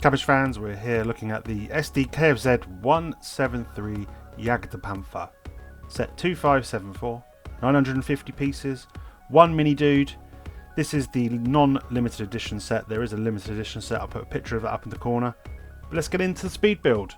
Cabbage fans, we're here looking at the SD KFZ 173 Jagdpanther. Set 2574, 950 pieces, one mini dude. This is the non-limited edition set. There is a limited edition set. I'll put a picture of that up in the corner. But let's get into the speed build.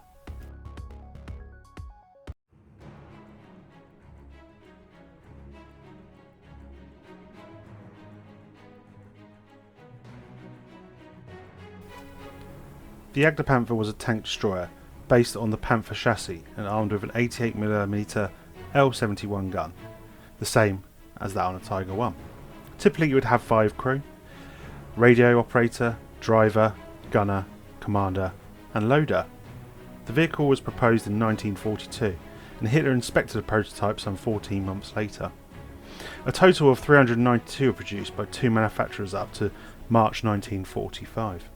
The Jagdpanther was a tank destroyer based on the Panther chassis and armed with an 88mm L71 gun, the same as that on a Tiger 1. Typically you would have 5 crew: radio operator, driver, gunner, commander and loader. The vehicle was proposed in 1942 and Hitler inspected the prototype some 14 months later. A total of 392 were produced by 2 manufacturers up to March 1945.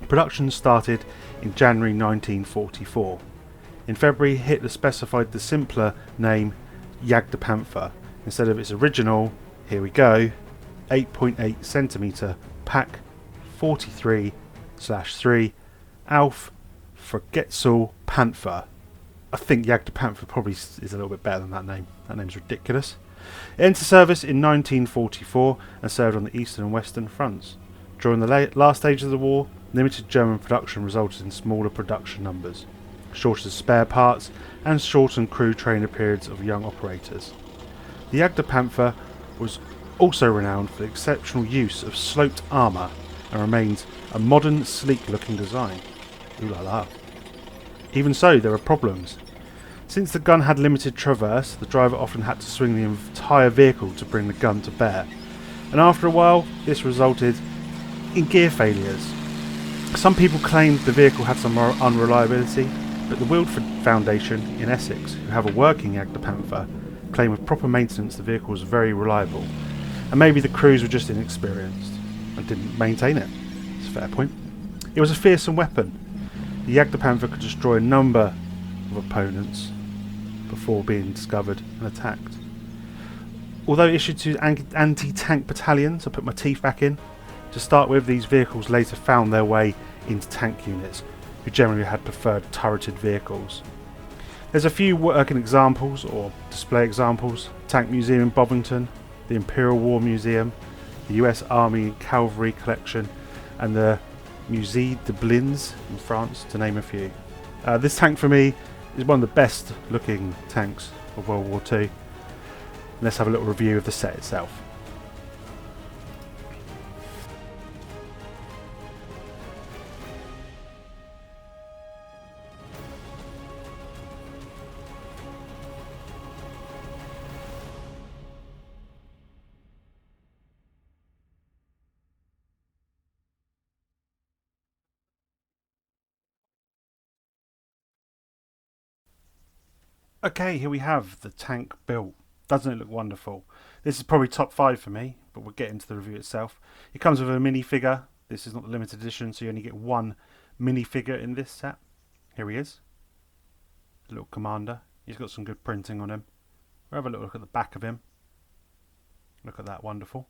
Production started in January 1944. In February, Hitler specified the simpler name Jagdpanther instead of its original, here we go, 8.8cm Pak 43/3 Alf Vergetzel Panther. I think Jagdpanther probably is a little bit better than that name. That name's ridiculous. It entered service in 1944 and served on the Eastern and Western fronts. During the last stage of the war, limited German production resulted in smaller production numbers, shortage of spare parts, and shortened crew training periods of young operators. The Jagdpanther was also renowned for the exceptional use of sloped armour and remains a modern, sleek-looking design. Ooh la la. Even so, there were problems. Since the gun had limited traverse, the driver often had to swing the entire vehicle to bring the gun to bear, and after a while, this resulted in gear failures. Some people claimed the vehicle had some unreliability, but the Wildford Foundation in Essex, who have a working Jagdpanther, claim with proper maintenance the vehicle was very reliable, and maybe the crews were just inexperienced and didn't maintain it. It's a fair point. It was a fearsome weapon. The Jagdpanther could destroy a number of opponents before being discovered and attacked. Although issued to anti-tank battalions, I put my teeth back in. To start with, these vehicles later found their way into tank units, who generally had preferred turreted vehicles. There's a few working examples, or display examples: Tank Museum in Bovington, the Imperial War Museum, the US Army and Cavalry Collection, and the Musée de Blins in France, to name a few. This tank for me is one of the best looking tanks of World War II. Let's have a little review of the set itself. Okay, here we have the tank built. Doesn't it look wonderful? This is probably top 5 for me, but we'll get into the review itself. It comes with a minifigure. This is not the limited edition, so you only get one minifigure in this set. Here he is. The little commander. He's got some good printing on him. We'll have a little look at the back of him. Look at that, wonderful.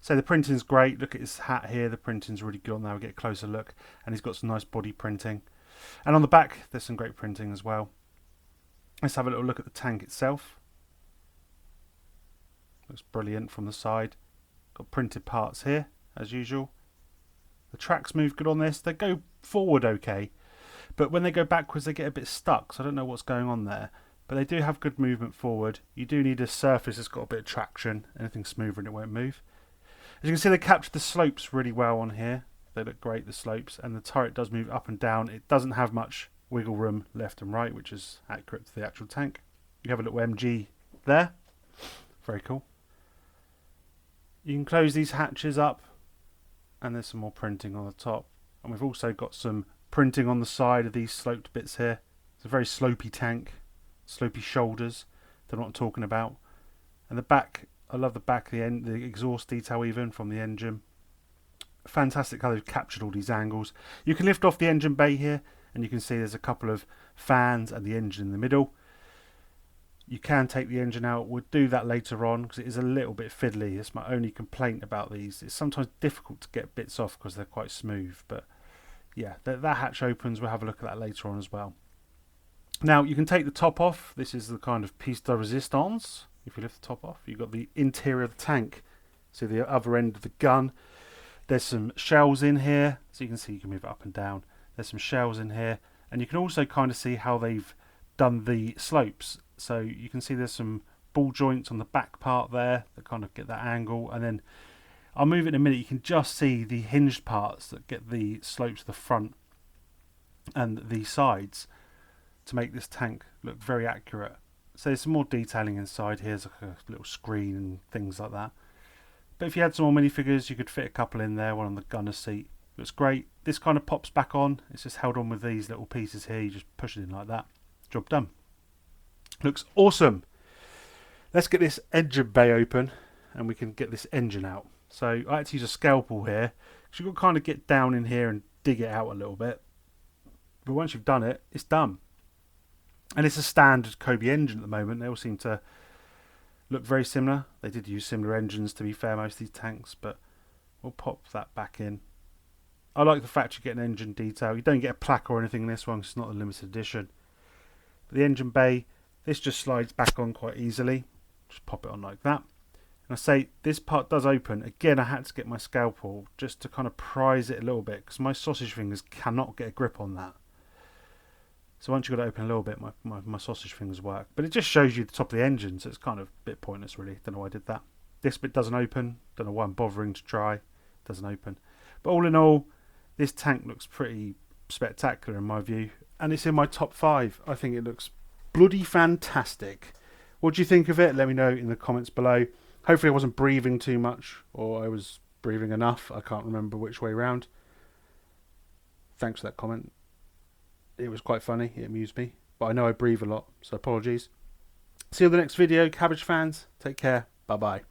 So the printing's great. Look at his hat here. The printing's really good on there. We'll get a closer look. And he's got some nice body printing. And on the back, there's some great printing as well. Let's have a little look at the tank itself. Looks brilliant from the side. Got printed parts here, as usual. The tracks move good on this. They go forward okay, but when they go backwards they get a bit stuck, so I don't know what's going on there. But they do have good movement forward. You do need a surface that's got a bit of traction. Anything smoother and it won't move. As you can see, they captured the slopes really well on here. They look great, the slopes, and the turret does move up and down. It doesn't have much wiggle room left and right, which is accurate to the actual tank. You have a little MG there. Very cool. You can close these hatches up, and there's some more printing on the top. And we've also got some printing on the side of these sloped bits here. It's a very slopey tank. Slopey shoulders. They're what I'm talking about. And the back, I love the back, the end, the exhaust detail even from the engine. Fantastic how they've captured all these angles. You can lift off the engine bay here, and you can see there's a couple of fans and the engine in the middle. You can take the engine out. We'll do that later on because it is a little bit fiddly. That's my only complaint about these. It's sometimes difficult to get bits off because they're quite smooth, but yeah, that hatch opens. We'll have a look at that later on as well. Now you can take the top off. This is the kind of piece de resistance. If you lift the top off, you've got the interior of the tank. So the other end of the gun. There's some shells in here, so you can see you can move it up and down. There's some shells in here, and you can also kind of see how they've done the slopes. So you can see there's some ball joints on the back part there that kind of get that angle, and then I'll move it in a minute. You can just see the hinged parts that get the slopes to the front and the sides to make this tank look very accurate. So there's some more detailing inside here. There's like a little screen and things like that. But if you had some more minifigures, you could fit a couple in there, one on the gunner's seat. Looks great. This kind of pops back on. It's just held on with these little pieces here. You just push it in like that. Job done. Looks awesome. Let's get this engine bay open and we can get this engine out. So I had to use a scalpel here, because you've got to kind of get down in here and dig it out a little bit. But once you've done it, it's done. And it's a standard Cobi engine at the moment. They all seem to look very similar. They did use similar engines, to be fair, most of these tanks, but we'll pop that back in. I like the fact you get an engine detail. You don't get a plaque or anything in this one, 'cause it's not a limited edition. But the engine bay, this just slides back on quite easily. Just pop it on like that. And I say this part does open. Again, I had to get my scalpel just to kind of prise it a little bit, because my sausage fingers cannot get a grip on that. So once you've got it open a little bit, my sausage fingers work. But it just shows you the top of the engine, so it's kind of a bit pointless really. Don't know why I did that. This bit doesn't open. Don't know why I'm bothering to try. It doesn't open. But all in all, this tank looks pretty spectacular in my view. And it's in my top 5. I think it looks bloody fantastic. What do you think of it? Let me know in the comments below. Hopefully I wasn't breathing too much, or I was breathing enough. I can't remember which way round. Thanks for that comment. It was quite funny, it amused me, but I know I breathe a lot, so apologies. See you in the next video, Cabbage fans. Take care, bye bye.